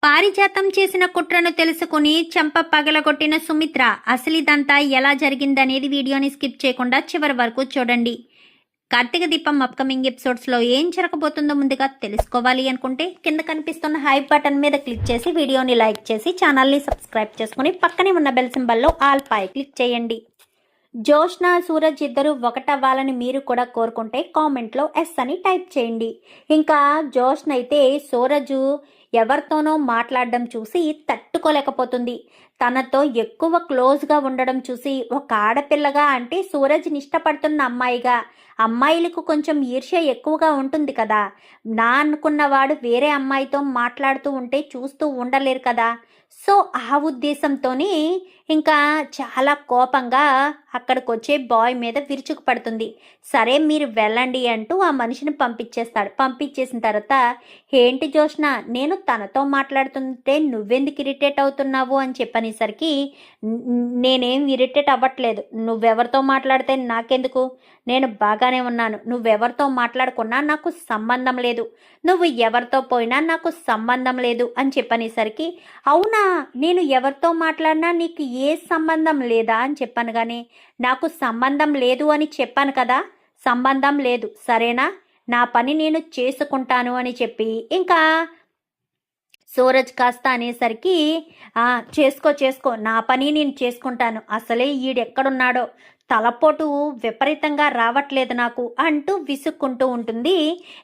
పారిజాతం చేసిన కుట్రను తెలుసుకుని చెంప పగలగొట్టిన సుమిత్ర అసలిదంతా ఎలా జరిగిందనేది వీడియోని స్కిప్ చేయకుండా చివరి వరకు చూడండి. కార్తీక దీపం అప్కమింగ్ ఎపిసోడ్స్లో ఏం జరగబోతుందో ముందుగా తెలుసుకోవాలి అనుకుంటే కింద కనిపిస్తున్న హైప్ బటన్ మీద క్లిక్ చేసి వీడియోని లైక్ చేసి ఛానల్ని సబ్స్క్రైబ్ చేసుకుని పక్కనే ఉన్న బెల్ సింబల్లో ఆల్ పై క్లిక్ చేయండి. జోష్న, సూరజ్ ఇద్దరు ఒకటవ్వాలని మీరు కూడా కోరుకుంటే కామెంట్లో ఎస్ అని టైప్ చేయండి. ఇంకా జోష్న అయితే సూరజు ఎవరితోనో మాట్లాడడం చూసి తట్టుకోలేకపోతుంది. తనతో ఎక్కువ క్లోజ్గా ఉండడం చూసి ఒక ఆడపిల్లగా అంటే సూరజ్ని ఇష్టపడుతున్న అమ్మాయిగా అమ్మాయిలకు కొంచెం ఈర్ష్య ఎక్కువగా ఉంటుంది కదా. నా అనుకున్నవాడు వేరే అమ్మాయితో మాట్లాడుతూ ఉంటే చూస్తూ ఉండలేరు కదా. సో ఆ ఉద్దేశంతోనే ఇంకా చాలా కోపంగా అక్కడికి వచ్చే బాయ్ మీద విరుచుకు పడుతుంది. సరే మీరు వెళ్ళండి అంటూ ఆ మనిషిని పంపించేస్తాడు. పంపించేసిన తర్వాత ఏంటి జోష్న, నేను తనతో మాట్లాడుతుంటే నువ్వెందుకు ఇరిటేట్ అవుతున్నావు అని చెప్పనేసరికి నేనేం ఇరిటేట్ అవ్వట్లేదు, నువ్వెవరితో మాట్లాడితే నాకెందుకు, నేను బాగానే ఉన్నాను, నువ్వెవరితో మాట్లాడుకున్నా నాకు సంబంధం లేదు, నువ్వు ఎవరితో పోయినా నాకు సంబంధం లేదు అని చెప్పనేసరికి అవునా, నేను ఎవరితో మాట్లాడినా నీకు ఏ సంబంధం లేదా అని చెప్పాను. కానీ నాకు సంబంధం లేదు అని చెప్పాను కదా, సంబంధం లేదు సరేనా, నా పని నేను చేసుకుంటాను అని చెప్పి ఇంకా సూరజ్ కాస్త అనేసరికి చేసుకో నా పని నేను చేసుకుంటాను, అసలే ఈడెక్కడున్నాడో తలపోటు విపరీతంగా రావట్లేదు నాకు అంటూ విసుక్కుంటూ ఉంటుంది.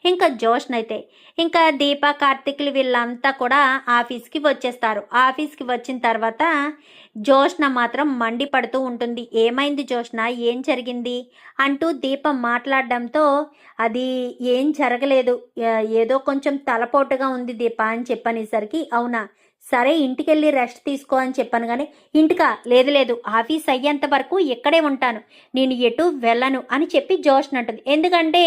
ఇంకా జోష్నైతే ఇంకా దీప, కార్తిక్లు వీళ్ళంతా కూడా ఆఫీస్కి వచ్చేస్తారు. ఆఫీస్కి వచ్చిన తర్వాత జోష్న మాత్రం మండిపడుతూ ఉంటుంది. ఏమైంది జోష్న, ఏం జరిగింది అంటూ దీప మాట్లాడడంతో అది ఏం జరగలేదు, ఏదో కొంచెం తలపోటుగా ఉంది దీప అని చెప్పనేసరికి అవునా సరే ఇంటికెళ్ళి రెస్ట్ తీసుకో అని చెప్పాను. కానీ ఇంటికా, లేదు ఆఫీస్ అయ్యేంత వరకు ఇక్కడే ఉంటాను, నేను ఎటు వెళ్ళను అని చెప్పి జోష్న అంటుంది. ఎందుకంటే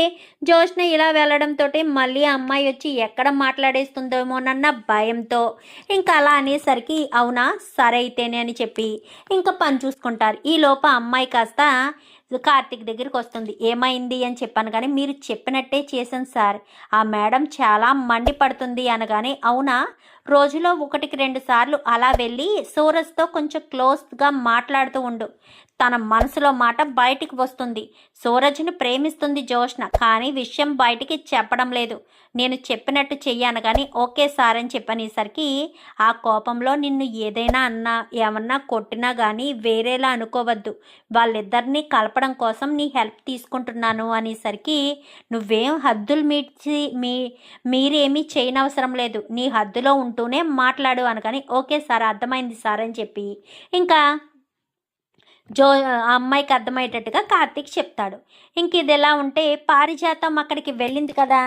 జోష్న ఇలా వెళ్ళడంతో మళ్ళీ అమ్మాయి వచ్చి ఎక్కడ మాట్లాడేస్తుందేమోనన్న భయంతో ఇంకా అలా అనేసరికి అవునా సరే అయితేనే అని చెప్పి ఇంకా పని చూసుకుంటారు. ఈ లోప అమ్మాయి కాస్త కార్తిక్ దగ్గరికి వస్తుంది. ఏమైంది అని చెప్పాను. కానీ మీరు చెప్పినట్టే చేశాను సార్, ఆ మేడం చాలా మండిపడుతుంది అనగానే అవునా, రోజులో 1-2 సార్లు అలా వెళ్ళి సూరజ్తో కొంచెం క్లోజ్గా మాట్లాడుతూ ఉండు, తన మనసులో మాట బయటికి వస్తుంది. సూరజ్ని ప్రేమిస్తుంది జోష్న, కానీ విషయం బయటికి చెప్పడం లేదు, నేను చెప్పినట్టు చెయ్యాను. కానీ ఓకే సార్ అని చెప్పనేసరికి ఆ కోపంలో నిన్ను ఏదైనా అన్నా ఏమన్నా కొట్టినా కానీ వేరేలా అనుకోవద్దు, వాళ్ళిద్దరినీ కలపడం కోసం నీ హెల్ప్ తీసుకుంటున్నాను అనేసరికి నువ్వేం హద్దులు మీరేమీ చేయనవసరం లేదు, నీ హద్దులో ఉంటూనే మాట్లాడు అనగాని ఓకే సార్ అర్థమైంది సార్ అని చెప్పి ఇంకా ఆ అమ్మాయికి అర్థమయ్యేటట్టుగా కార్తీక్ చెప్తాడు. ఇంక ఇది ఎలా ఉంటే పారిజాతం అక్కడికి వెళ్ళింది కదా,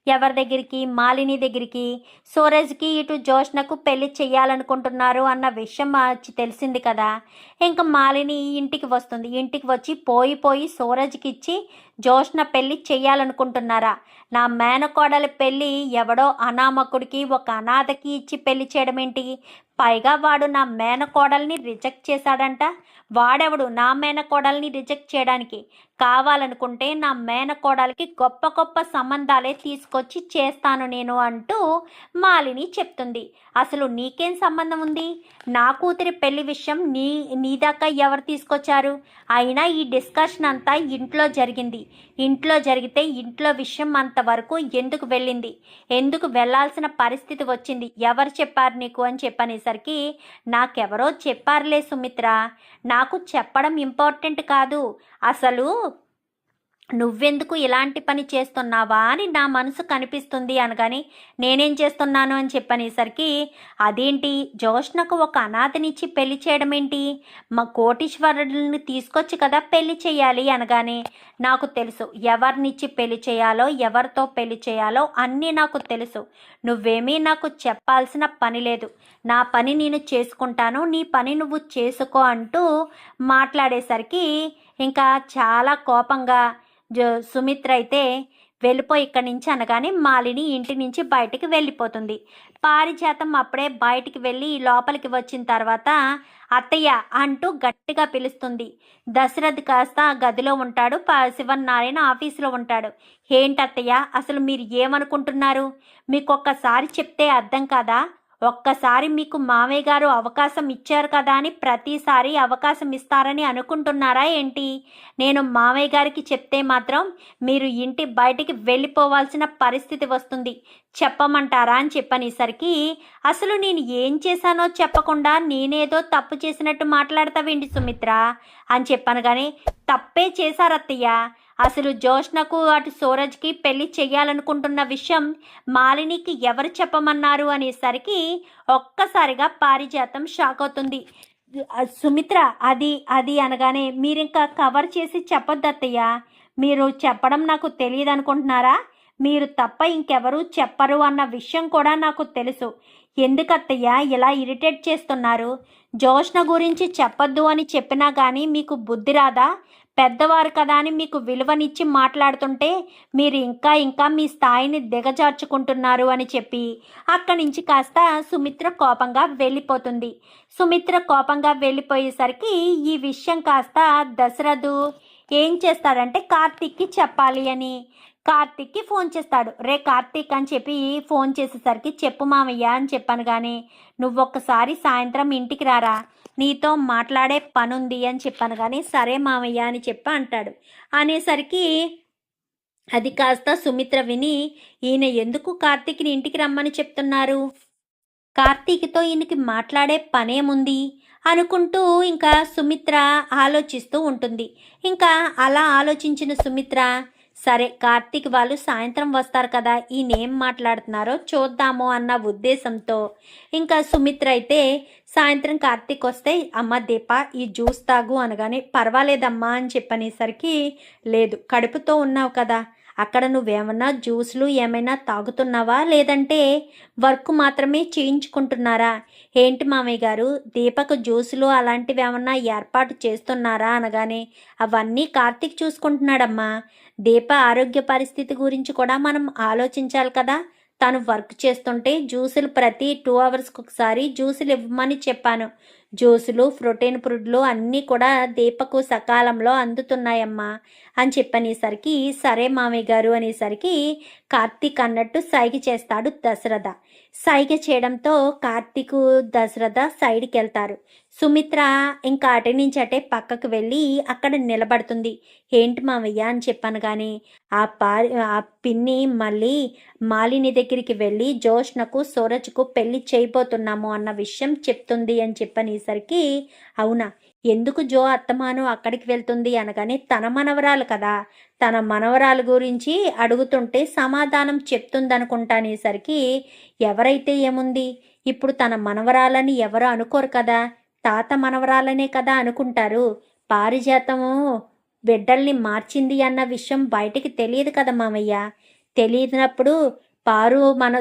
ఎవరి దగ్గరికి, మాలిని దగ్గరికి. సూరజ్కి ఇటు జోష్నకు పెళ్లి చెయ్యాలనుకుంటున్నారు అన్న విషయం తెలిసింది కదా. ఇంకా మాలిని ఇంటికి వస్తుంది. ఇంటికి వచ్చి పోయి సూరజ్కి ఇచ్చి జోష్న పెళ్లి చెయ్యాలనుకుంటున్నారా, నా మేనకోడలి పెళ్ళి ఎవడో అనామకుడికి ఒక అనాథకి ఇచ్చి పెళ్లి చేయడం ఏంటి, పైగా వాడు నా మేనకోడల్ని రిజెక్ట్ చేశాడంట, వాడెవడు నా మేనకోడల్ని రిజెక్ట్ చేయడానికి, కావాలనుకుంటే నా మేనకోడలికి గొప్ప గొప్ప సంబంధాలే తీసుకొచ్చి చేస్తాను నేను అంటూ మాలిని చెప్తుంది. అసలు నీకేం సంబంధం ఉంది, నా కూతురి పెళ్లి విషయం నీ దాకా ఎవరు తీసుకొచ్చారు, అయినా ఈ డిస్కషన్ అంతా ఇంట్లో జరిగింది, ఇంట్లో జరిగితే ఇంట్లో విషయం అంతవరకు ఎందుకు వెళ్ళింది, ఎందుకు వెళ్ళాల్సిన పరిస్థితి వచ్చింది, ఎవరు చెప్పారు నీకు అని చెప్పనేసరికి నాకెవరో చెప్పారులే సుమిత్ర, నాకు చెప్పడం ఇంపార్టెంట్ కాదు, అసలు నువ్వెందుకు ఇలాంటి పని చేస్తున్నావా అని నా మనసు కనిపిస్తుంది అనగాని నేనేం చేస్తున్నాను అని చెప్పనేసరికి అదేంటి జోష్నకు ఒక అనాథనిచ్చి పెళ్లి చేయడం ఏంటి, మా కోటీశ్వరుడిని తీసుకొచ్చి కదా పెళ్లి చేయాలి అనగానే నాకు తెలుసు ఎవరినిచ్చి పెళ్లి చేయాలో ఎవరితో పెళ్లి చేయాలో అన్నీ నాకు తెలుసు, నువ్వేమీ నాకు చెప్పాల్సిన పని లేదు, నా పని నేను చేసుకుంటాను, నీ పని నువ్వు చేసుకో అంటూ మాట్లాడేసరికి ఇంకా చాలా కోపంగా సుమిత్ర అయితే వెళ్ళిపోయి ఇక్కడి నుంచి అనగానే మాలిని ఇంటి నుంచి బయటికి వెళ్ళిపోతుంది. పారిజాతం అప్పుడే బయటికి వెళ్ళి లోపలికి వచ్చిన తర్వాత అత్తయ్య అంటూ గట్టిగా పిలుస్తుంది. దశరథ్ కాస్త గదిలో ఉంటాడు, శివనారాయణ ఆఫీసులో ఉంటాడు. ఏంటత్తయ్య అసలు మీరు ఏమనుకుంటున్నారు, మీకు ఒక్కసారి చెప్తే అర్థం కాదా, ఒక్కసారి మీకు మావయ్య గారు అవకాశం ఇచ్చారు కదా అని ప్రతిసారి అవకాశం ఇస్తారని అనుకుంటున్నారా ఏంటి? నేను మావయ్య గారికి చెప్తే మాత్రం మీరు ఇంటి బయటికి వెళ్ళిపోవాల్సిన పరిస్థితి వస్తుంది. చెప్పమంటారా అని చెప్పనేసరికి, అసలు నేను ఏం చేశానో చెప్పకుండా నేనేదో తప్పు చేసినట్టు మాట్లాడతావేంటి సుమిత్ర అని చెప్పాను. కానీ తప్పే చేశారత్తయ్య. అసలు జోష్నకు అటు సూరజ్కి పెళ్లి చెయ్యాలనుకుంటున్న విషయం మాలినికి ఎవరు చెప్పమన్నారు అనేసరికి ఒక్కసారిగా పారిజాతం షాక్ అవుతుంది. సుమిత్ర అది అది అనగానే, మీరింకా కవర్ చేసి చెప్పొద్దు అత్తయ్య. మీరు చెప్పడం నాకు తెలియదు అనుకుంటున్నారా? మీరు తప్ప ఇంకెవరూ చెప్పరు అన్న విషయం కూడా నాకు తెలుసు. ఎందుకత్తయ్య ఇలా ఇరిటేట్ చేస్తున్నారు? జోష్న గురించి చెప్పొద్దు అని చెప్పినా కానీ మీకు బుద్ధి రాదా? పెద్దవారు కదా అని మీకు విలువనిచ్చి మాట్లాడుతుంటే మీరు ఇంకా ఇంకా మీ స్థాయిని దిగజార్చుకుంటున్నారు అని చెప్పి అక్కడి నుంచి కాస్త సుమిత్ర కోపంగా వెళ్ళిపోతుంది. సుమిత్ర కోపంగా వెళ్ళిపోయేసరికి ఈ విషయం కాస్త దశరథు ఏం చేస్తాడంటే కార్తీక్కి చెప్పాలి అని కార్తీక్కి ఫోన్ చేస్తాడు. రే కార్తీక్ అని చెప్పి ఫోన్ చేసేసరికి, చెప్పు మామయ్య అని చెప్పాను. కానీ నువ్వొక్కసారి సాయంత్రం ఇంటికి రారా, నీతో మాట్లాడే పనుంది అని చెప్పాను. కానీ సరే మామయ్య అని చెప్పి అంటాడు. అనేసరికి అది కాస్త సుమిత్ర విని, ఈయన ఎందుకు కార్తీక్ని ఇంటికి రమ్మని చెప్తున్నారు, కార్తీక్తో ఈయనకి మాట్లాడే పనేముంది అనుకుంటూ ఇంకా సుమిత్ర ఆలోచిస్తూ ఉంటుంది. ఇంకా అలా ఆలోచించిన సుమిత్ర, సరే కార్తీక్ వాళ్ళు సాయంత్రం వస్తారు కదా, ఈయనేం మాట్లాడుతున్నారో చూద్దాము అన్న ఉద్దేశంతో ఇంకా సుమిత్ర అయితే సాయంత్రం కార్తీక్ వస్తే, అమ్మ దీప ఈ జ్యూస్ తాగు అనగానే, పర్వాలేదమ్మా అని చెప్పనేసరికి, లేదు కడుపుతో ఉన్నావు కదా, అక్కడ నువ్వేమన్నా జ్యూస్లు ఏమైనా తాగుతున్నావా లేదంటే వర్క్ మాత్రమే చేయించుకుంటున్నారా ఏంటి మామయ్య గారు, దీపకు జ్యూసులు అలాంటివి ఏమన్నా ఏర్పాటు చేస్తున్నారా అనగానే, అవన్నీ కార్తీక్ చూసుకుంటున్నాడమ్మా. దీప ఆరోగ్య పరిస్థితి గురించి కూడా మనం ఆలోచించాలి కదా. తను వర్క్ చేస్తుంటే జ్యూసులు ప్రతి 2 అవర్స్కి ఒకసారి జ్యూసులు ఇవ్వమని చెప్పాను. జ్యూసులు ప్రోటీన్ ఫుడ్లు అన్నీ కూడా దీపకు సకాలంలో అందుతున్నాయమ్మా అని చెప్పనేసరికి, సరే మామయ్య గారు అనేసరికి కార్తీక్ అన్నట్టు సైగ చేస్తాడు దశరథ. సైగ చేయడంతో కార్తీక్ దశరథ సైడ్కి వెళ్తారు. సుమిత్ర ఇంకా అటు నుంచి అటే పక్కకు వెళ్ళి అక్కడ నిలబడుతుంది. ఏంటి మామయ్య అని చెప్పాను. కానీ ఆ పిన్ని మళ్ళీ మాలిని దగ్గరికి వెళ్ళి జోష్నకు సూరజ్కు పెళ్లి చేయబోతున్నాము అన్న విషయం చెప్తుంది అని చెప్పనేసరికి, అవునా, ఎందుకు జో అత్తమాను అక్కడికి వెళ్తుంది అనగానే, తన మనవరాలు కదా, తన మనవరాలు గురించి అడుగుతుంటే సమాధానం చెప్తుందనుకుంటానేసరికి, ఎవరైతే ఏముంది, ఇప్పుడు తన మనవరాలని ఎవరు అనుకోరు కదా, తాత మనవరాలనే కదా అనుకుంటారు. పారిజాతము బిడ్డల్ని మార్చింది అన్న విషయం బయటికి తెలియదు కదా మామయ్య. తెలియనప్పుడు పారు మన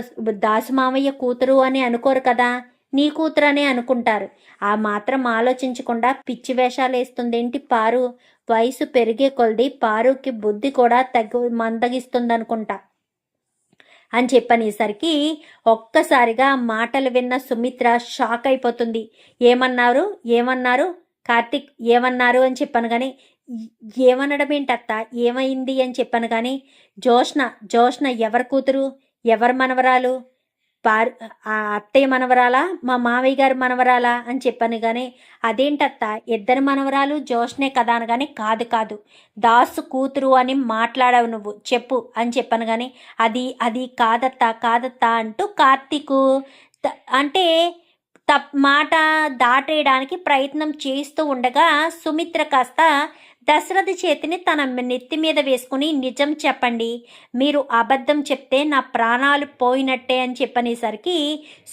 దాసు మామయ్య కూతురు అని అనుకోరు కదా, నీ కూతురనే అనుకుంటారు. ఆ మాత్రం ఆలోచించకుండా పిచ్చి వేషాలు వేస్తుందేంటి పారు. వయసు పెరిగే కొలది పారుకి బుద్ధి కూడా మందగిస్తుందనుకుంటా అని చెప్పనేసరికి ఒక్కసారిగా మాటలు విన్న సుమిత్ర షాక్ అయిపోతుంది. ఏమన్నారు ఏమన్నారు కార్తీక్ ఏమన్నారు అని చెప్పాను. కానీ ఏమనడం ఏంటత్త, ఏమైంది అని చెప్పాను. కానీ జోష్న ఎవరి కూతురు, ఎవరి మనవరాలు, ఆ అత్తయ్య మనవరాలా మా మావయ్య గారి మనవరాలా అని చెప్పాను. కానీ అదేంటత్త ఇద్దరు మనవరాలు జోష్నే కదా అనగానే, కాదు కాదు దాసు కూతురు అని మాట్లాడావు నువ్వు, చెప్పు అని చెప్పాను. కానీ అది కాదత్తా అంటూ కార్తీకు అంటే మాట దాటేయడానికి ప్రయత్నం చేస్తూ ఉండగా సుమిత్ర కాస్త దశరథ చేతిని తన నెత్తి మీద వేసుకుని, నిజం చెప్పండి, మీరు అబద్ధం చెప్తే నా ప్రాణాలు పోయినట్టే అని చెప్పనేసరికి,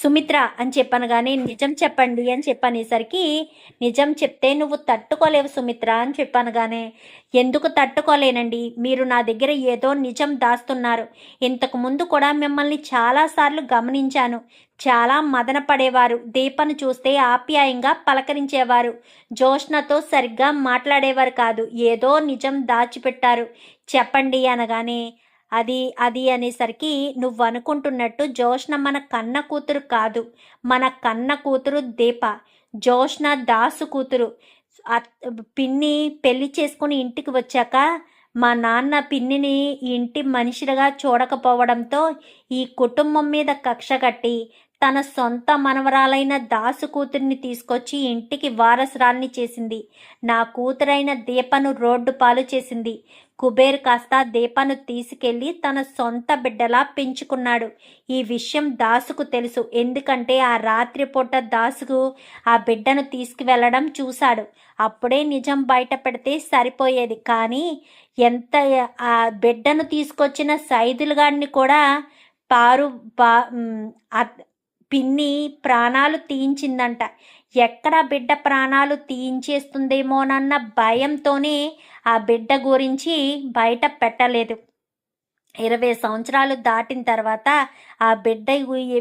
సుమిత్ర అని చెప్పాను. కానీ నిజం చెప్పండి అని చెప్పనేసరికి, నిజం చెప్తే నువ్వు తట్టుకోలేవు సుమిత్ర అని చెప్పాను. కానీ ఎందుకు తట్టుకోలేనండి, మీరు నా దగ్గర ఏదో నిజం దాస్తున్నారు. ఇంతకు ముందు కూడా మిమ్మల్ని చాలాసార్లు గమనించాను. చాలా మదన పడేవారు, దీపను చూస్తే ఆప్యాయంగా పలకరించేవారు, జోష్నతో సరిగ్గా మాట్లాడేవారు కాదు, ఏదో నిజం దాచిపెట్టారు, చెప్పండి అనగానే, అది అనేసరికి, నువ్వు అనుకుంటున్నట్టు జోష్న మన కన్న కూతురు కాదు, మన కన్న కూతురు దీప, జోష్న దాసు కూతురు. పిన్ని పెళ్లి చేసుకుని ఇంటికి వచ్చాక మా నాన్న పిన్నిని ఇంటి మనిషిగా చూడకపోవడంతో ఈ కుటుంబం మీద కక్ష కట్టి తన సొంత మనవరాలైన దాసు కూతురిని తీసుకొచ్చి ఇంటికి వారసురాల్ని చేసింది. నా కూతురైన దీపను రోడ్డు పాలు చేసింది. కుబేర్ కాస్త దీపను తీసుకెళ్లి తన సొంత బిడ్డలా పెంచుకున్నాడు. ఈ విషయం దాసుకు తెలుసు. ఎందుకంటే ఆ రాత్రిపూట దాసుకు ఆ బిడ్డను తీసుకువెళ్ళడం చూశాడు. అప్పుడే నిజం బయట పెడితే సరిపోయేది. కానీ ఎంత ఆ బిడ్డను తీసుకొచ్చిన సైదులుగాడిని కూడా పారు పిన్ని ప్రాణాలు తీయించిందంట. ఎక్కడ బిడ్డ ప్రాణాలు తీయించేస్తుందేమోనన్న భయంతోనే ఆ బిడ్డ గురించి బయట పెట్టలేదు. 20 సంవత్సరాలు దాటిన తర్వాత ఆ బిడ్డ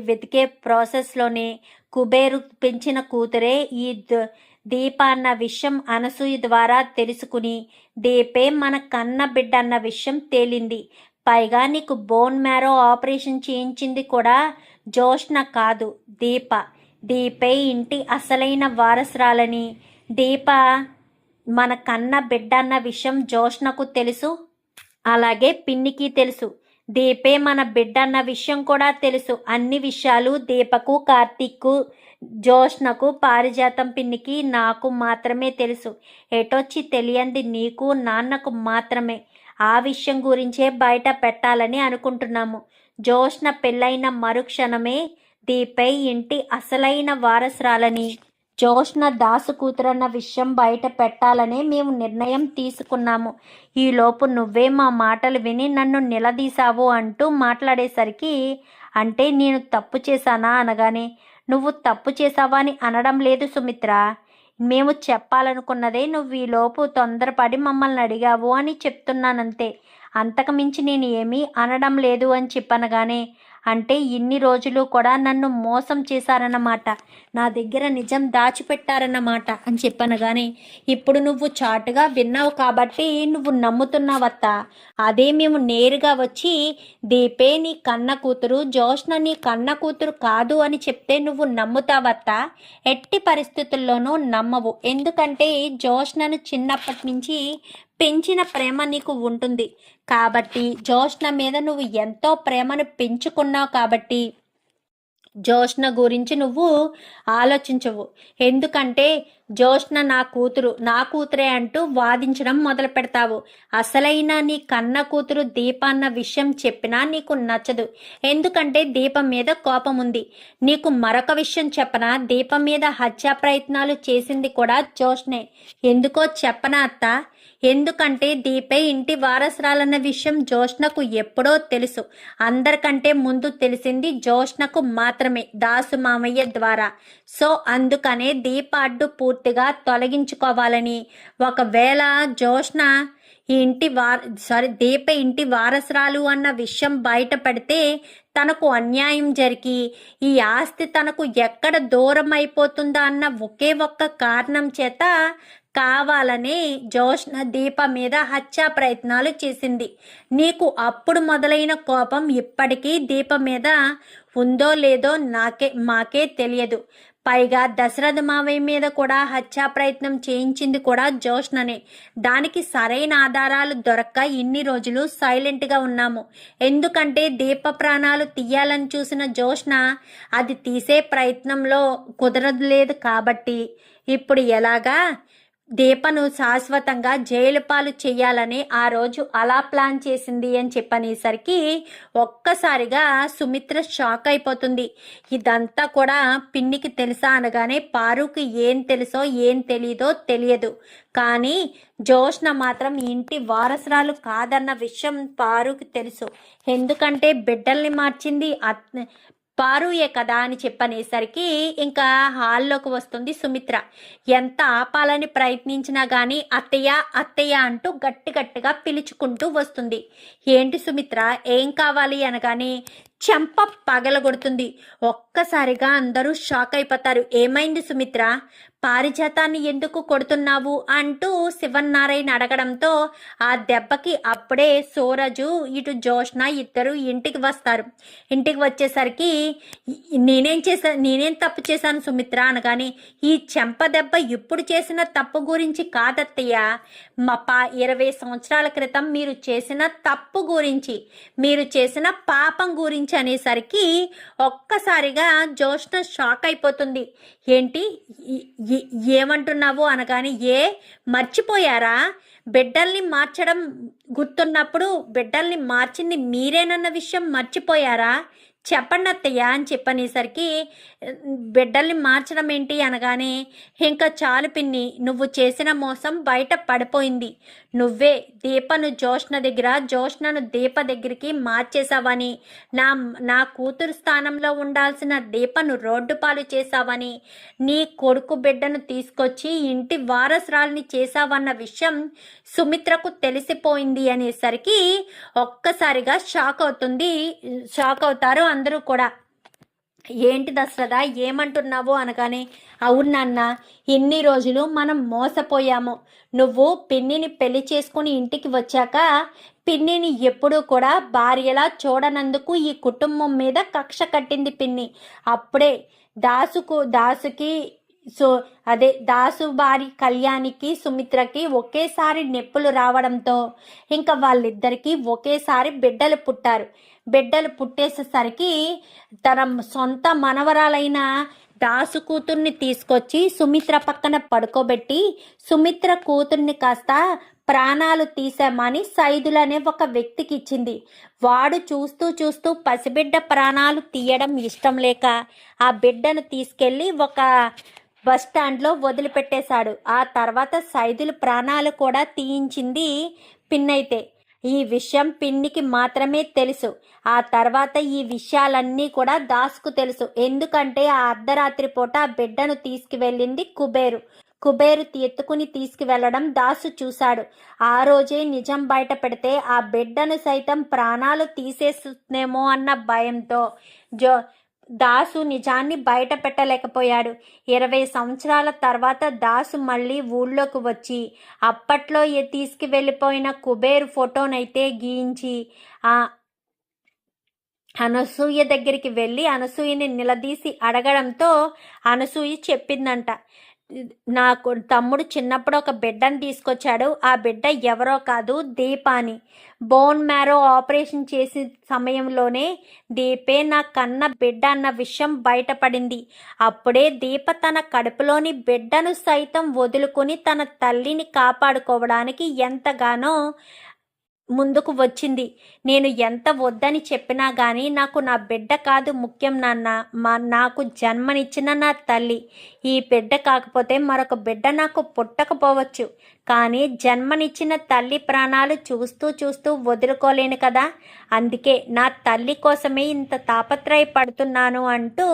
వెతికే ప్రాసెస్లోనే కుబేరు పెంచిన కూతురే ఈ దీప అన్న విషయం అనసూయ ద్వారా తెలుసుకుని దీపే మన కన్న బిడ్డ అన్న విషయం తేలింది. పైగా నీకు బోన్ మ్యారో ఆపరేషన్ చేయించింది కూడా జోష్న కాదు, దీప. దీపే ఇంటి అసలైన వారసురాలని, దీప మన కన్న బిడ్డ అన్న విషయం జోష్నకు తెలుసు. అలాగే పిన్నికి తెలుసు. దీపే మన బిడ్డ అన్న విషయం కూడా తెలుసు. అన్ని విషయాలు దీపకు, కార్తీక్కు, జోష్నకు, పారిజాతం పిన్నికి, నాకు మాత్రమే తెలుసు. ఎటొచ్చి తెలియంది నీకు, నాన్నకు మాత్రమే. ఆ విషయం గురించే బయట పెట్టాలని అనుకుంటున్నాము. జోష్న పెళ్ళైన మరుక్షణమే దీపై ఇంటి అసలైన వారసురాలని, జోష్న దాసు కూతురన్న విషయం బయట పెట్టాలనే మేము నిర్ణయం తీసుకున్నాము. ఈలోపు నువ్వే మా మాటలు విని నన్ను నిలదీశావు అంటూ మాట్లాడేసరికి, అంటే నేను తప్పు చేశానా అనగానే, నువ్వు తప్పు చేశావా అని అనడం లేదు సుమిత్ర. మేము చెప్పాలనుకున్నదే నువ్వు ఈలోపు తొందరపడి మమ్మల్ని అడిగావు అని చెప్తున్నానంతే. అంతకుమించి నేను ఏమీ అనడం లేదు అని చెప్పనగానే, అంటే ఇన్ని రోజులు కూడా నన్ను మోసం చేశారన్నమాట, నా దగ్గర నిజం దాచిపెట్టారన్నమాట అని చెప్పనగానే, ఇప్పుడు నువ్వు చాటుగా విన్నావు కాబట్టి నువ్వు నమ్ముతున్నావత్తా. అదే మేము నేరుగా వచ్చి దీపే నీ కన్న కూతురు, జోష్న నీ కన్న కూతురు కాదు అని చెప్తే నువ్వు నమ్ముతావత్తా? ఎట్టి పరిస్థితుల్లోనూ నమ్మవు. ఎందుకంటే జోష్నను చిన్నప్పటి నుంచి పెంచిన ప్రేమ నీకు ఉంటుంది కాబట్టి, జోష్న మీద నువ్వు ఎంతో ప్రేమను పెంచుకున్నావు కాబట్టి జోష్న గురించి నువ్వు ఆలోచించవు. ఎందుకంటే జోష్న నా కూతురే అంటూ వాదించడం మొదలు పెడతావు. అసలైన నీ కన్న కూతురు దీప అన్న విషయం చెప్పినా నీకు నచ్చదు. ఎందుకంటే దీపం మీద కోపం ఉంది. నీకు మరొక విషయం చెప్పనా, దీపం మీద హత్యా ప్రయత్నాలు చేసింది కూడా జోష్నే. ఎందుకో చెప్పనా అత్త? ఎందుకంటే దీపే ఇంటి వారసురాలన్న విషయం జోష్నకు ఎప్పుడో తెలుసు. అందరికంటే ముందు తెలిసింది జోష్నకు మాత్రమే, దాసు మామయ్య ద్వారా. సో అందుకనే దీప అడ్డు పూర్తిగా తొలగించుకోవాలని, ఒకవేళ జోష్న దీప ఇంటి వారసురాలు అన్న విషయం బయటపడితే తనకు అన్యాయం జరిగి ఈ ఆస్తి తనకు ఎక్కడ దూరం అయిపోతుందా అన్న ఒకే ఒక్క కారణం చేత కావాలనే జోష్న దీప మీద హత్యా ప్రయత్నాలు చేసింది. నీకు అప్పుడు మొదలైన కోపం ఇప్పటికీ దీప మీద ఉందో లేదో మాకే తెలియదు. పైగా దశరథ మావయ్య మీద కూడా హత్యా ప్రయత్నం చేయించింది కూడా జోష్ననే. దానికి సరైన ఆధారాలు దొరక్క ఇన్ని రోజులు సైలెంట్గా ఉన్నాము. ఎందుకంటే దీప ప్రాణాలు తీయాలని చూసిన జోష్న అది తీసే ప్రయత్నంలో కుదరలేదు కాబట్టి, ఇప్పుడు ఎలాగా దీపను శాశ్వతంగా జైలు పాలు చెయ్యాలని ఆ రోజు అలా ప్లాన్ చేసింది అని చెప్పనేసరికి ఒక్కసారిగా సుమిత్ర షాక్ అయిపోతుంది. ఇదంతా కూడా పిన్నికి తెలుసా అనగానే, పారుకి ఏం తెలుసో ఏం తెలీదో తెలియదు, కానీ జోష్న మాత్రం ఇంటి వారసురాలు కాదన్న విషయం పారుకి తెలుసు. ఎందుకంటే బిడ్డల్ని మార్చింది పారుయే కదా అని చెప్పనేసరికి ఇంకా హాల్లోకి వస్తుంది సుమిత్ర. ఎంత ఆపాలని ప్రయత్నించినా కానీ అత్తయ్య అంటూ గట్టిగా పిలుచుకుంటూ వస్తుంది. ఏంటి సుమిత్ర, ఏం కావాలి అనగానే చెంప పగలగొడుతుంది. ఒక్కసారిగా అందరూ షాక్ అయిపోతారు. ఏమైంది సుమిత్ర, పారిజాతాన్ని ఎందుకు కొడుతున్నావు అంటూ శివన్నారాయణ అడగడంతో ఆ దెబ్బకి అప్పుడే సూరజు ఇటు జోష్న ఇద్దరు ఇంటికి వస్తారు. ఇంటికి వచ్చేసరికి నేనేం తప్పు చేశాను సుమిత్ర అనగానే, ఈ చెంప దెబ్బ ఇప్పుడు చేసిన తప్పు గురించి కాదత్తయ్య, 20 సంవత్సరాల క్రితం మీరు చేసిన తప్పు గురించి, మీరు చేసిన పాపం గురించి గురించి అనేసరికి ఒక్కసారిగా జోష్న షాక్ అయిపోతుంది. ఏంటి ఏమంటున్నావు అనగానే, మర్చిపోయారా? బిడ్డల్ని మార్చడం గుర్తున్నప్పుడు బిడ్డల్ని మార్చింది మీరేనన్న విషయం మర్చిపోయారా? చెప్పండి అత్తయ్య అని చెప్పనేసరికి, బిడ్డల్ని మార్చడం ఏంటి అనగానే, ఇంకా చాలు పిన్ని, నువ్వు చేసిన మోసం బయట పడిపోయింది. నువ్వే దీపను జోష్నను దీప దగ్గరికి మార్చేశావని, నా కూతురు స్థానంలో ఉండాల్సిన దీపను రోడ్డు పాలు చేశావని, నీ కొడుకు బిడ్డను తీసుకొచ్చి ఇంటి వారసురాల్ని చేశావన్న విషయం సుమిత్రకు తెలిసిపోయింది అనేసరికి ఒక్కసారిగా షాక్ అవుతారు అందరూ కూడా. ఏంటి దశరథ ఏమంటున్నావు అనగానే, అవును నాన్న, ఇన్ని రోజులు మనం మోసపోయాము. నువ్వు పిన్నిని పెళ్లి చేసుకుని ఇంటికి వచ్చాక పిన్నిని ఎప్పుడూ కూడా భార్యలా చూడనందుకు ఈ కుటుంబం మీద కక్ష కట్టింది పిన్ని. అప్పుడే దాసుకి దాసు భార్య కళ్యాణికి సుమిత్రకి ఒకేసారి నొప్పులు రావడంతో ఇంకా వాళ్ళిద్దరికీ ఒకేసారి బిడ్డలు పుట్టారు. బిడ్డలు పుట్టేసేసరికి తన సొంత మనవరాలైన దాసు కూతుర్ని తీసుకొచ్చి సుమిత్ర పక్కన పడుకోబెట్టి సుమిత్ర కూతుర్ని కాస్త ప్రాణాలు తీసామని సైదులు అనే ఒక వ్యక్తికి ఇచ్చింది. వాడు చూస్తూ పసిబిడ్డ ప్రాణాలు తీయడం ఇష్టం లేక ఆ బిడ్డను తీసుకెళ్ళి ఒక బస్ స్టాండ్లో వదిలిపెట్టేశాడు. ఆ తర్వాత సైదులు ప్రాణాలు కూడా తీయించింది పిన్నైతే. ఈ విషయం పిన్నికి మాత్రమే తెలుసు. ఆ తర్వాత ఈ విషయాలన్నీ కూడా దాసుకు తెలుసు. ఎందుకంటే ఆ అర్ధరాత్రి పూట ఆ బిడ్డను తీసుకువెళ్ళింది కుబేరు ఎత్తుకుని తీసుకువెళ్ళడం దాసు చూశాడు. ఆ రోజే నిజం బయట పెడితే ఆ బిడ్డను సైతం ప్రాణాలు తీసేస్తుందేమో అన్న భయంతో దాసు నిజాన్ని బయట పెట్టలేకపోయాడు. 20 సంవత్సరాల తర్వాత దాసు మళ్ళీ ఊళ్ళోకి వచ్చి అప్పట్లో తీసుకువెళ్ళిపోయిన కుబేరు ఫోటోనైతే గీయించి అనసూయ దగ్గరికి వెళ్ళి అనసూయని నిలదీసి అడగడంతో అనసూయ చెప్పిందంట, నాకు తమ్ముడు చిన్నప్పుడు ఒక బిడ్డను తీసుకొచ్చాడు. ఆ బిడ్డ ఎవరో కాదు, దీప అని. బోన్ మ్యారో ఆపరేషన్ చేసే సమయంలోనే దీపే నా కన్న బిడ్డ అన్న విషయం బయటపడింది. అప్పుడే దీప తన కడుపులోని బిడ్డను సైతం వదులుకొని తన తల్లిని కాపాడుకోవడానికి ఎంతగానో ముందుకు వచ్చింది. నేను ఎంత వద్దని చెప్పినా కానీ నాకు నా బిడ్డ కాదు ముఖ్యం నాన్న, నాకు జన్మనిచ్చిన నా తల్లి. ఈ బిడ్డ కాకపోతే మరొక బిడ్డ నాకు పుట్టకపోవచ్చు, కానీ జన్మనిచ్చిన తల్లి ప్రాణాలు చూస్తూ వదులుకోలేను కదా. అందుకే నా తల్లి కోసమే ఇంత తాపత్రయపడుతున్నాను అంటూ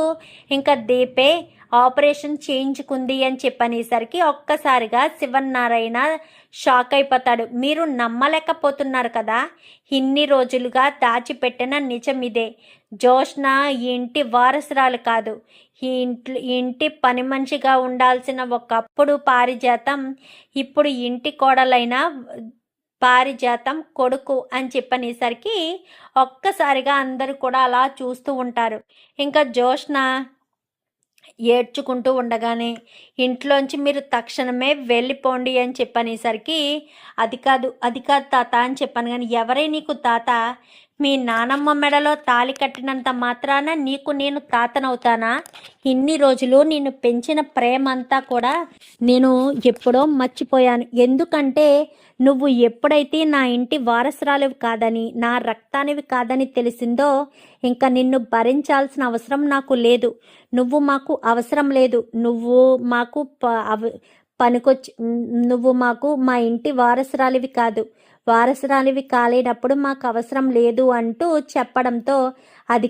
ఇంకా దీపే ఆపరేషన్ చేయించుకుంది అని చెప్పనేసరికి ఒక్కసారిగా శివనారాయణ షాక్ అయిపోతాడు. మీరు నమ్మలేకపోతున్నారు కదా, ఇన్ని రోజులుగా దాచిపెట్టిన నిజం ఇదే. జోష్న ఈ ఇంటి వారసురాలు కాదు, ఈ ఇంటి పని మనిషిగా ఉండాల్సిన ఒకప్పుడు పారిజాతం ఇప్పుడు ఇంటి కోడలైన పారిజాతం కొడుకు అని చెప్పనేసరికి ఒక్కసారిగా అందరూ కూడా అలా చూస్తూ ఉంటారు. ఇంకా జోష్న ఏడ్చుకుంటూ ఉండగానే ఇంట్లోంచి మీరు తక్షణమే వెళ్ళిపోండి అని చెప్పనేసరికి అది కాదు తాత అని చెప్పాను. కానీ ఎవరే నీకు తాత? మీ నానమ్మ మెడలో తాళి కట్టినంత మాత్రాన నీకు నేను తాతనవుతానా? ఇన్ని రోజులు నిన్ను పెంచిన ప్రేమ అంతా కూడా నేను ఎప్పుడో మర్చిపోయాను. ఎందుకంటే నువ్వు ఎప్పుడైతే నా ఇంటి వారసురాలివి కాదని, నా రక్తానివి కాదని తెలిసిందో ఇంకా నిన్ను భరించాల్సిన అవసరం నాకు లేదు. నువ్వు మాకు అవసరం లేదు. నువ్వు మాకు నువ్వు మాకు మా ఇంటి వారసురాలివి కాదు, వారసురాలివి కాలేటప్పుడు మాకు అవసరం లేదు అంటూ చెప్పడంతో అది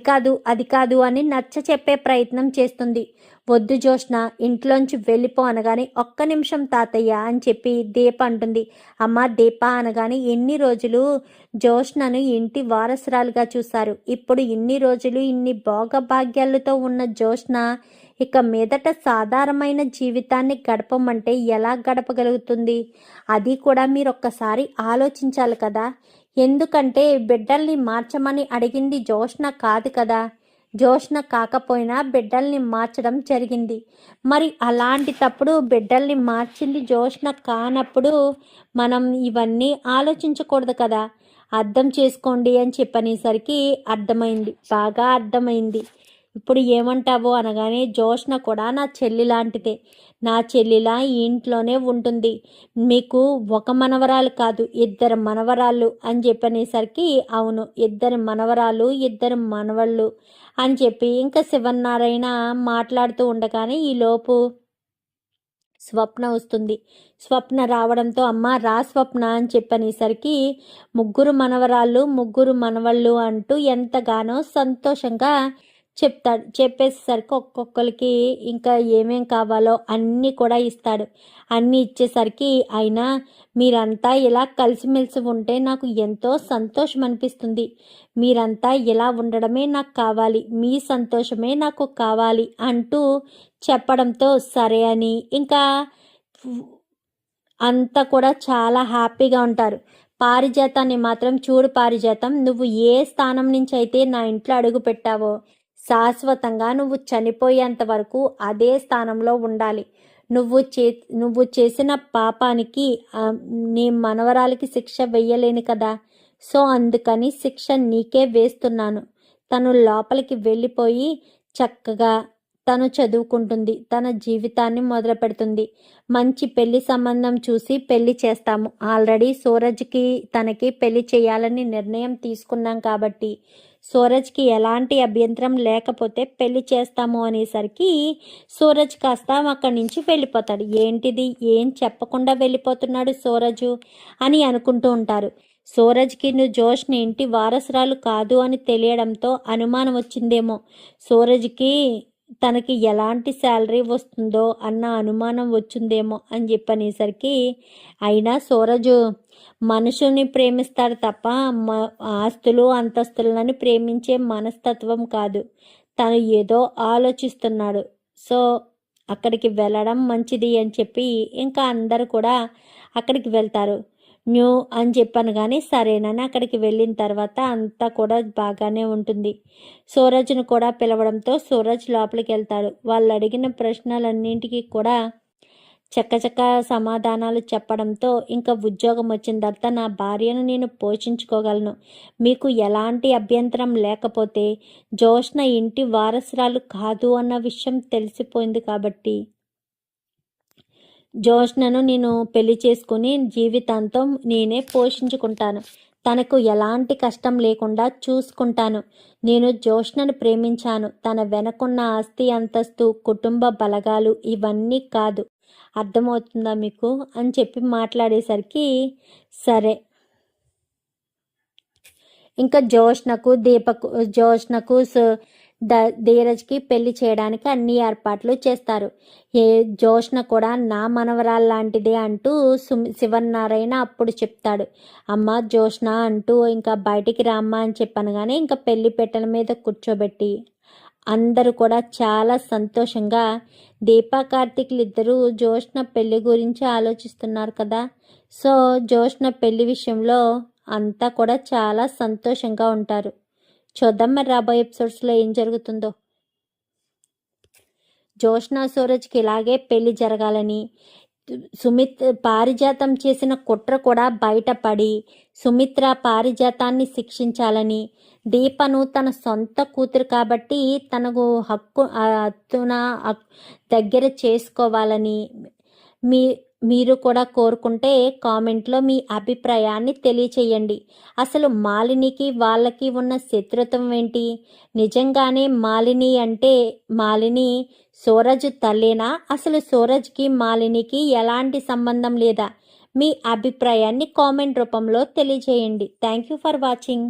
కాదు అని నచ్చ చెప్పే ప్రయత్నం చేస్తుంది. వద్దు జోష్న, ఇంట్లోంచి వెళ్ళిపో అనగానే ఒక్క నిమిషం తాతయ్య అని చెప్పి దీప అంటుంది. అమ్మ దీప అనగానే ఎన్ని రోజులు జోష్నను ఇంటి వారసురాలుగా చూశారు. ఇప్పుడు ఇన్ని రోజులు ఇన్ని భోగభాగ్యాలతో ఉన్న జోష్న ఇక మీదట సాధారణమైన జీవితాన్ని గడపమంటే ఎలా గడపగలుగుతుంది? అది కూడా మీరు ఒక్కసారి ఆలోచించాలి కదా. ఎందుకంటే బిడ్డల్ని మార్చమని అడిగింది జోష్న కాదు కదా. జోష్న కాకపోయినా బిడ్డల్ని మార్చడం జరిగింది. మరి అలాంటి తప్పుడు బిడ్డల్ని మార్చింది జోష్న కానప్పుడు మనం ఇవన్నీ ఆలోచించకూడదు కదా. అర్థం చేసుకోండి అని చెప్పనేసరికి అర్థమైంది, బాగా అర్థమైంది. ఇప్పుడు ఏమంటావో అనగానే, జోష్న కూడా నా చెల్లి లాంటిదే, నా చెల్లిలా ఈ ఇంట్లోనే ఉంటుంది, మీకు ఒక మనవరాలు కాదు 2 మనవరాళ్ళు అని చెప్పనేసరికి, అవును 2 మనవరాలు 2 మనవళ్ళు అని చెప్పి ఇంకా శివన్నారాయణ మాట్లాడుతూ ఉండగానే ఈలోపు స్వప్న వస్తుంది. స్వప్న రావడంతో అమ్మ రా స్వప్న అని చెప్పనేసరికి 3 మనవరాళ్ళు 3 మనవళ్ళు అంటూ ఎంతగానో సంతోషంగా చెప్తాడు. చెప్పేసరికి ఒక్కొక్కరికి ఇంకా ఏమేం కావాలో అన్నీ కూడా ఇస్తాడు. అన్నీ ఇచ్చేసరికి, అయినా మీరంతా ఇలా కలిసిమెలిసి ఉంటే నాకు ఎంతో సంతోషం అనిపిస్తుంది, మీరంతా ఇలా ఉండడమే నాకు కావాలి, మీ సంతోషమే నాకు కావాలి అంటూ చెప్పడంతో సరే అని ఇంకా అంతా కూడా చాలా హ్యాపీగా ఉంటారు. పారిజాతాన్ని మాత్రం, చూడు పారిజాతం, నువ్వు ఏ స్థానం నుంచి అయితే నా ఇంట్లో అడుగు పెట్టావో శాశ్వతంగా నువ్వు చనిపోయేంత వరకు అదే స్థానంలో ఉండాలి. నువ్వు చేసిన పాపానికి నీ మనవరాలకి శిక్ష వెయ్యలేను కదా, సో అందుకని శిక్ష నీకే వేస్తున్నాను. తను లోపలికి వెళ్ళిపోయి చక్కగా తను చదువుకుంటుంది, తన జీవితాన్ని మొదలు పెడుతుంది. మంచి పెళ్లి సంబంధం చూసి పెళ్లి చేస్తాము. ఆల్రెడీ సూరజ్కి తనకి పెళ్లి చేయాలని నిర్ణయం తీసుకున్నాం కాబట్టి సూరజ్కి ఎలాంటి అభ్యంతరం లేకపోతే పెళ్లి చేస్తాము అనేసరికి సూరజ్ కాస్త అక్కడి నుంచి వెళ్ళిపోతాడు. ఏంటిది, ఏం చెప్పకుండా వెళ్ళిపోతున్నాడు సూరజు అని అనుకుంటూ ఉంటారు. సూరజ్కి నువ్వు జోష్ని ఇంటి వారసురాలు కాదు అని తెలియడంతో అనుమానం వచ్చిందేమో, సూరజ్కి తనకి ఎలాంటి శాలరీ వస్తుందో అన్న అనుమానం వచ్చిందేమో అని చెప్పనేసరికి, అయినా సూరజు మనుషుల్ని ప్రేమిస్తాడు తప్ప ఆస్తులు అంతస్తులని ప్రేమించే మనస్తత్వం కాదు. తను ఏదో ఆలోచిస్తున్నాడు, సో అక్కడికి వెళ్ళడం మంచిది అని చెప్పి ఇంకా అందరూ కూడా అక్కడికి వెళ్తారు. న్యూ అని చెప్పాను కానీ సరేనని అక్కడికి వెళ్ళిన తర్వాత అంతా కూడా బాగానే ఉంటుంది. సూరజ్ను కూడా పిలవడంతో సూరజ్ లోపలికి వెళ్తాడు. వాళ్ళు అడిగిన ప్రశ్నలన్నింటికి కూడా చక్కచక్క సమాధానాలు చెప్పడంతో ఇంకా ఉద్యోగం వచ్చిన తర్వాత నా భార్యను నేను పోషించుకోగలను, మీకు ఎలాంటి అభ్యంతరం లేకపోతే జోష్న ఇంటి వారసురాలు కాదు అన్న విషయం తెలిసిపోయింది కాబట్టి జోష్నను నేను పెళ్లి చేసుకుని జీవితాంతం నేనే పోషించుకుంటాను, తనకు ఎలాంటి కష్టం లేకుండా చూసుకుంటాను. నేను జోష్నను ప్రేమించాను, తన వెనకున్న ఆస్తి అంతస్తు కుటుంబ బలగాలు ఇవన్నీ కాదు, అర్థమవుతుందా మీకు అని చెప్పి మాట్లాడేసరికి సరే ఇంకా జోష్నకు ధీరజ్కి పెళ్లి చేయడానికి అన్ని ఏర్పాట్లు చేస్తారు. జోష్న కూడా నా మనవరాల్లాంటిదే అంటూ శివనారాయణ అప్పుడు చెప్తాడు. అమ్మ జోష్న అంటూ ఇంకా బయటికి రామ్మా అని చెప్పాను కానీ ఇంకా పెళ్లి పెట్టెల మీద కూర్చోబెట్టి అందరూ కూడా చాలా సంతోషంగా, దీపా కార్తీక్లు ఇద్దరూ జోష్న పెళ్లి గురించి ఆలోచిస్తున్నారు కదా, సో జోష్న పెళ్లి విషయంలో అంతా కూడా చాలా సంతోషంగా ఉంటారు. చూద్దాం మరి రాబోయే ఎపిసోడ్స్లో ఏం జరుగుతుందో. జోష్న సూరజ్కి ఇలాగే పెళ్లి జరగాలని, పారిజాతం చేసిన కుట్ర కూడా బయటపడి సుమిత్ర పారిజాతాన్ని శిక్షించాలని, దీపను తన సొంత కూతురు కాబట్టి తనకు హక్కున దగ్గర చేసుకోవాలని మీరు కూడా కోరుకుంటే కామెంట్లో మీ అభిప్రాయాన్ని తెలియచేయండి. అసలు మాలినికి వాళ్ళకి ఉన్న శత్రుత్వం ఏంటి? నిజంగానే మాలిని అంటే మాలిని సూరజ్ తల్లేనా? అసలు సూరజ్కి మాలినికి ఎలాంటి సంబంధం లేదా? మీ అభిప్రాయాన్ని కామెంట్ రూపంలో తెలియజేయండి. Thank you for watching.